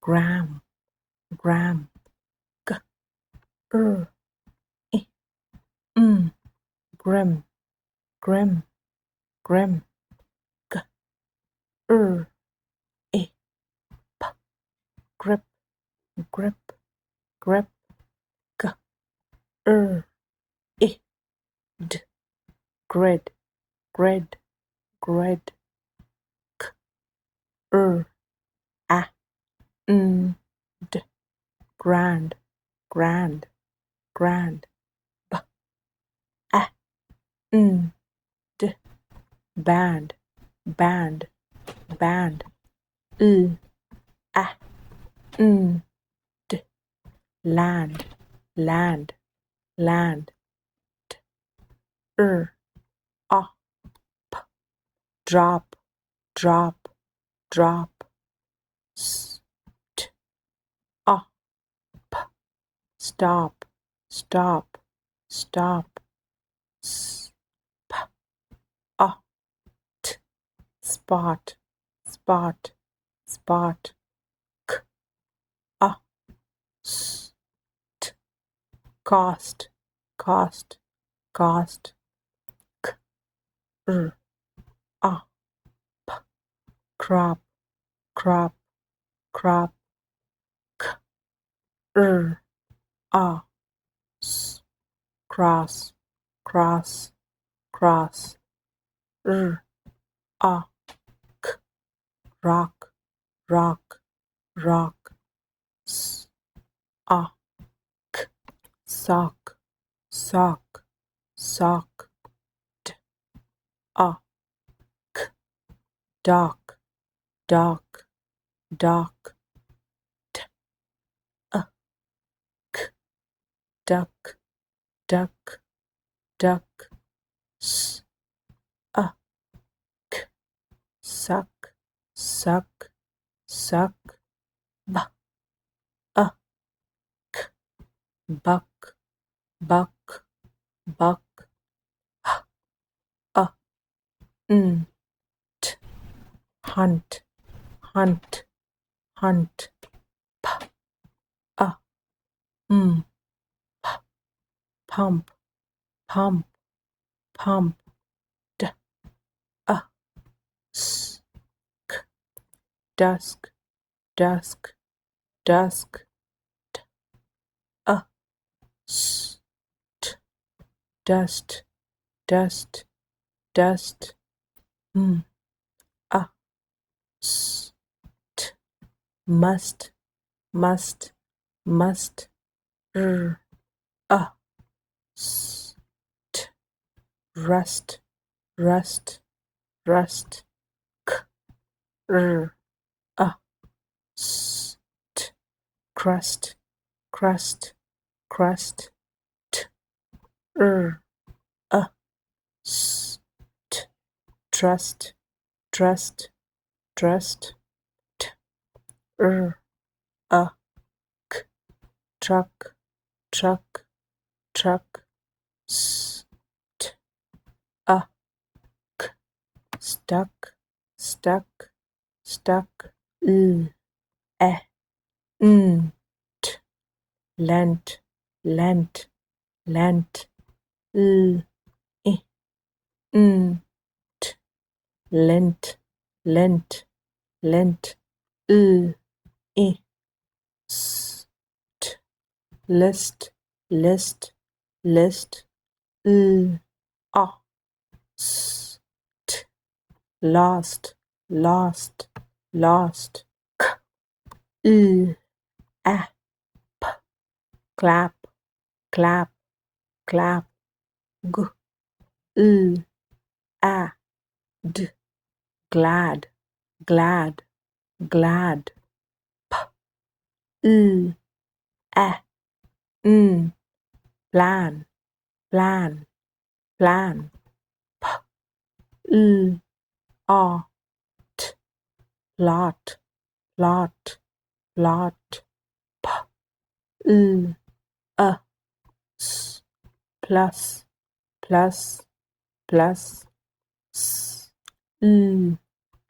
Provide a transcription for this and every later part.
gram, gram, g, I, grim, grim, grim, g, I, p, grip, grip, grip, g, I, d, grid, grid, grid, k, a, d, grand, grand, grand, b, a, d, band, band, band, a, d, land, land, land, d, a, p, drop, drop, drop, s, t, a, p, stop, stop, stop, s, p, a, t, spot, spot, spot, k, a, s, t, cost, cost, cost, k, a, p, crop, crop, crop, k, a, s, cross, cross, cross, a, k, rock, rock, rock, s, a, k, sock, sock, sock, d, a, k, dock, dock, dock, d, a, k, duck, duck, duck, s, a, k, suck, suck, suck, b, a, k, buck, buck, buck, h, a, t, hunt, hunt, hunt, p, a, p, pump, pump, pump, d, a, s, k, dusk, dusk, dusk, d, a, s, t, dust, dust, dust, a, s, t, must, must, must, a, s, t, rust, rust, rust, k, a, s, t, crust, crust, crust, t, a, s, t, trust, trust, trust, t, a, k, truck, truck, truck, s, t, a, k, stuck, stuck, stuck, e, t, lent, lent, lent, I, t, lent, lent, lent, I, s, t, list, list, list, a, s, t, lost, lost, lost, k, a, p, clap, clap, clap, g, a, d, glad, glad, glad, p, a, plan, plan, plan, p, a, t, plot, plot, plot, p, a, s, plus, plus, plus, s,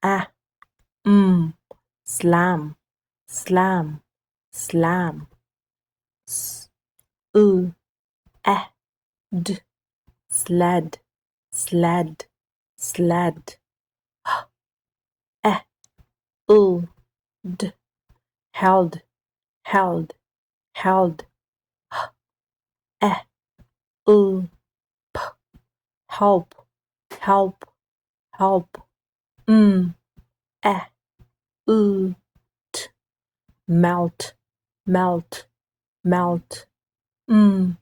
a, slam, slam, slam. D, sled, sled, sled. D, held, held, held. U, help, help, help. U, melt, melt, melt. U,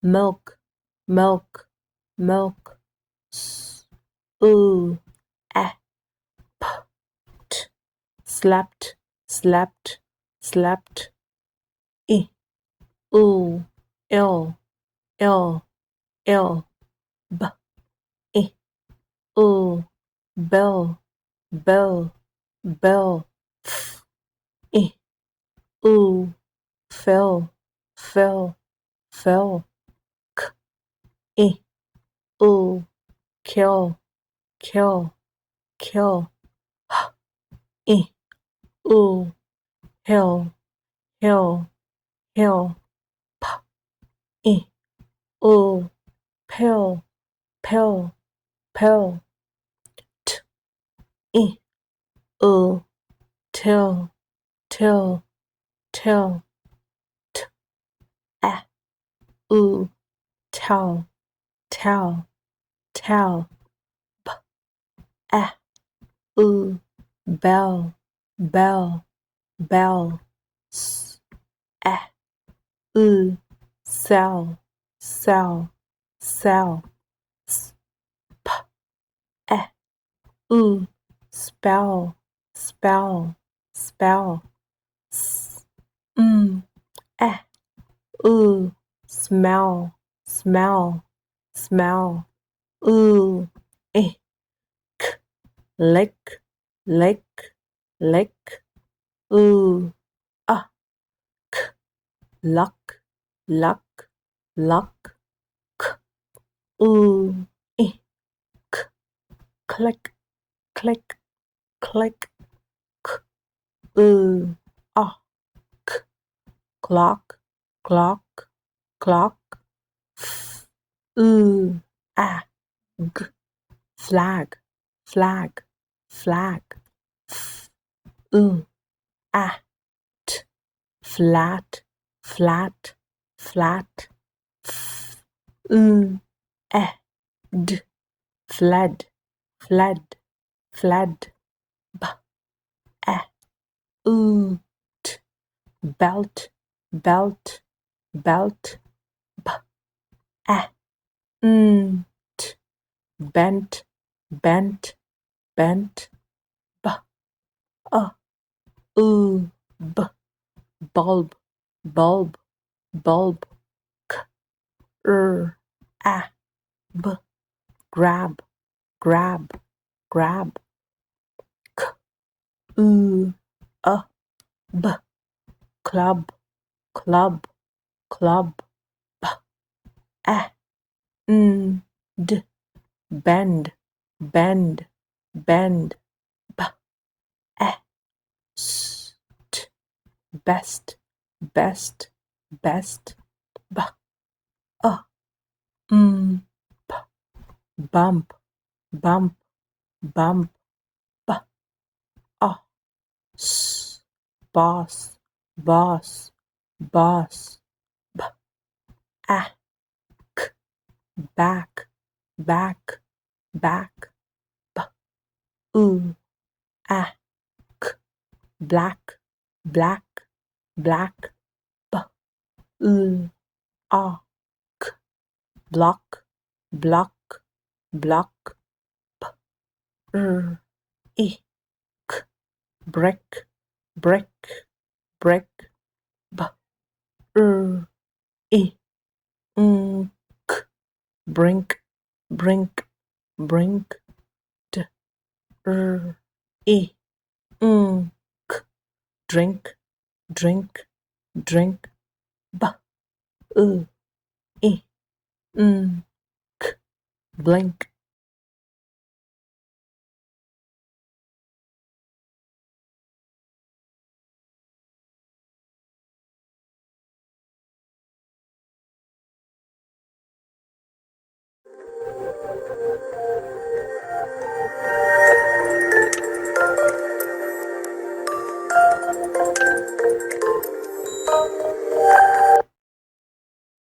milk, milk, milk. U, slept, slept, slept. Ill, ill, ill, ill. Ooh, bill, bill, bill. Ooh, fill, fill, fill. Ooh, kill, kill, kill. Ooh, hill, hill, hill. Ooh, pill, pill, pill. Ooh, till, till, till. Ooh, tell, tell, tell. Ooh, bell, bell, bell. Ooh, sell, sell, sell. Ooh, spell, spell, spell. Mm, eh. Ooh, smell, smell, smell. Ooh, eh. Lick, lick, lick. Ooh, ah. Luck, luck, luck. Ooh, eh. Click, click, click. Ooh, ah. Clock, clock, clock. Ooh, ah. Flag, flag, flag. Ooh, ah. Flat, flat, flat. Ooh, d. Fled, fled, fled. Ooh, belt, belt, belt. Mm, bent, bent, bent. Ooh, bulb, bulb, bulb. Er, b, grab, grab, grab. Ooh, b, club, club, club. Mm, d, bend, bend, bend. St, best, best, best. Mm, bump, bump, bump. S, boss, boss, boss. Ah, back, back, back. Ooh, ah, black, black, black. Ooh, ah, block, block, block. Er, e, brick, brick, brick. Er, e, mm, brink, brink, brink. D, e, mm, drink, drink, drink. B, e, mm, blink,